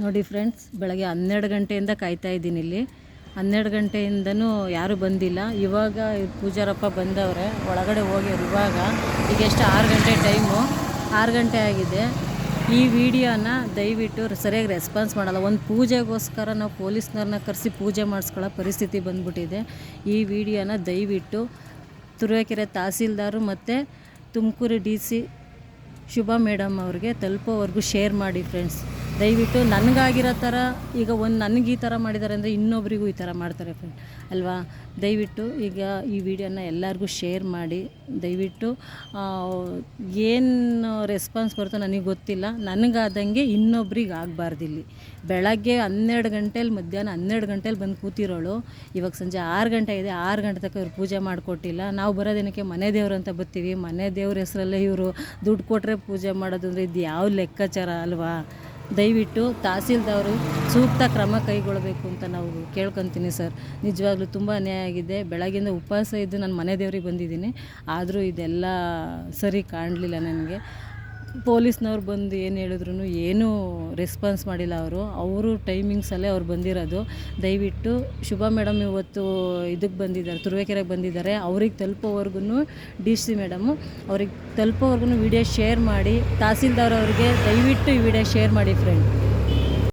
ನೋಡಿ ಫ್ರೆಂಡ್ಸ್, ಬೆಳಗ್ಗೆ 12 ಗಂಟೆಯಿಂದ ಕಾಯ್ತಾ ಇದ್ದೀನಿ ಇಲ್ಲಿ. 12 ಗಂಟೆಯಿಂದನೂ ಯಾರೂ ಬಂದಿಲ್ಲ. ಇವಾಗ ಪೂಜಾರಪ್ಪ ಬಂದವ್ರೆ, ಒಳಗಡೆ ಹೋಗ್ಯಾರ. ಈಗ ಎಷ್ಟು 6 ಗಂಟೆ ಟೈಮು, 6 ಗಂಟೆ ಆಗಿದೆ. ಈ ವಿಡಿಯೋನ ದಯವಿಟ್ಟು ಸರಿಯಾಗಿ ರೆಸ್ಪಾನ್ಸ್ ಮಾಡಲ್ಲ. ಒಂದು ಪೂಜೆಗೋಸ್ಕರ ನಾವು ಪೊಲೀಸ್ನವ್ರನ್ನ ಕರೆಸಿ ಪೂಜೆ ಮಾಡಿಸ್ಕೊಳ್ಳೋ ಪರಿಸ್ಥಿತಿ ಬಂದ್ಬಿಟ್ಟಿದೆ. ಈ ವಿಡಿಯೋನ ದಯವಿಟ್ಟು ತುರುವೇಕೆರೆ ತಹಸೀಲ್ದಾರು ಮತ್ತು ತುಮಕೂರು DC ಶುಭಾ ಮೇಡಮ್ ಅವ್ರಿಗೆ ತಲುಪೋವರೆಗೂ ಶೇರ್ ಮಾಡಿ ಫ್ರೆಂಡ್ಸ್. ದಯವಿಟ್ಟು ನನಗಾಗಿರೋ ಥರ ಈಗ ನನಗೆ ಈ ಥರ ಮಾಡಿದ್ದಾರೆ ಅಂದರೆ ಇನ್ನೊಬ್ರಿಗೂ ಈ ಥರ ಮಾಡ್ತಾರೆ ಫ್ರೆಂಡ್ ಅಲ್ವಾ. ದಯವಿಟ್ಟು ಈಗ ಈ ವಿಡಿಯೋನ ಎಲ್ಲರಿಗೂ ಶೇರ್ ಮಾಡಿ. ದಯವಿಟ್ಟು ಏನು ರೆಸ್ಪಾನ್ಸ್ ಬರುತ್ತೋ ನನಗೆ ಗೊತ್ತಿಲ್ಲ, ನನಗಾದಂಗೆ ಇನ್ನೊಬ್ರಿಗೆ ಆಗಬಾರ್ದಿಲ್ಲಿ. ಬೆಳಗ್ಗೆ 12 ಗಂಟೆಲಿ, ಮಧ್ಯಾಹ್ನ 12 ಗಂಟೆಲಿ ಬಂದು ಕೂತಿರೋಳು, ಇವಾಗ ಸಂಜೆ 6 ಗಂಟೆ ಇದೆ. 6 ಗಂಟೆ ತನಕ ಇವ್ರು ಪೂಜೆ ಮಾಡಿಕೊಟ್ಟಿಲ್ಲ. ನಾವು ಬರೋದೇನಕ್ಕೆ ಮನೆ ದೇವ್ರು ಅಂತ ಬರ್ತೀವಿ. ಮನೆ ದೇವ್ರ ಹೆಸರಲ್ಲೇ ಇವರು ದುಡ್ಡು ಕೊಟ್ಟರೆ ಪೂಜೆ ಮಾಡೋದು ಅಂದರೆ ಇದು ಯಾವ ಲೆಕ್ಕಾಚಾರ ಅಲ್ವಾ. ದಯವಿಟ್ಟು ತಹಸೀಲ್ದಾರು ಸೂಕ್ತ ಕ್ರಮ ಕೈಗೊಳ್ಳಬೇಕು ಅಂತ ನಾವು ಕೇಳ್ಕೊತೀನಿ ಸರ್. ನಿಜವಾಗ್ಲೂ ತುಂಬ ಅನ್ಯಾಯ ಆಗಿದೆ. ಬೆಳಗ್ಗಿಂದ ಉಪವಾಸ ಇದ್ದು ನಾನು ಮನೆ ದೇವ್ರಿಗೆ ಬಂದಿದ್ದೀನಿ, ಆದರೂ ಇದೆಲ್ಲ ಸರಿ ಕಾಣಲಿಲ್ಲ ನನಗೆ. ಪೊಲೀಸ್ನವ್ರು ಬಂದು ಏನು ಹೇಳಿದ್ರು ಏನೂ ರೆಸ್ಪಾನ್ಸ್ ಮಾಡಿಲ್ಲ. ಅವರು ಟೈಮಿಂಗ್ಸಲ್ಲೇ ಅವ್ರು ಬಂದಿರೋದು. ದಯವಿಟ್ಟು ಶುಭಾ ಮೇಡಮ್ ಇವತ್ತು ಇದಕ್ಕೆ ಬಂದಿದ್ದಾರೆ, ತುರುವೇಕೆರೆಗೆ ಬಂದಿದ್ದಾರೆ. ಅವ್ರಿಗೆ ತಲುಪೋವರೆಗೂ DC ಮೇಡಮು ಅವ್ರಿಗೆ ತಲುಪೋವರೆಗೂ ವಿಡಿಯೋ ಶೇರ್ ಮಾಡಿ. ತಹಸೀಲ್ದಾರ್ ಅವ್ರಿಗೆ ದಯವಿಟ್ಟು ಈ ವಿಡಿಯೋ ಶೇರ್ ಮಾಡಿ ಫ್ರೆಂಡ್.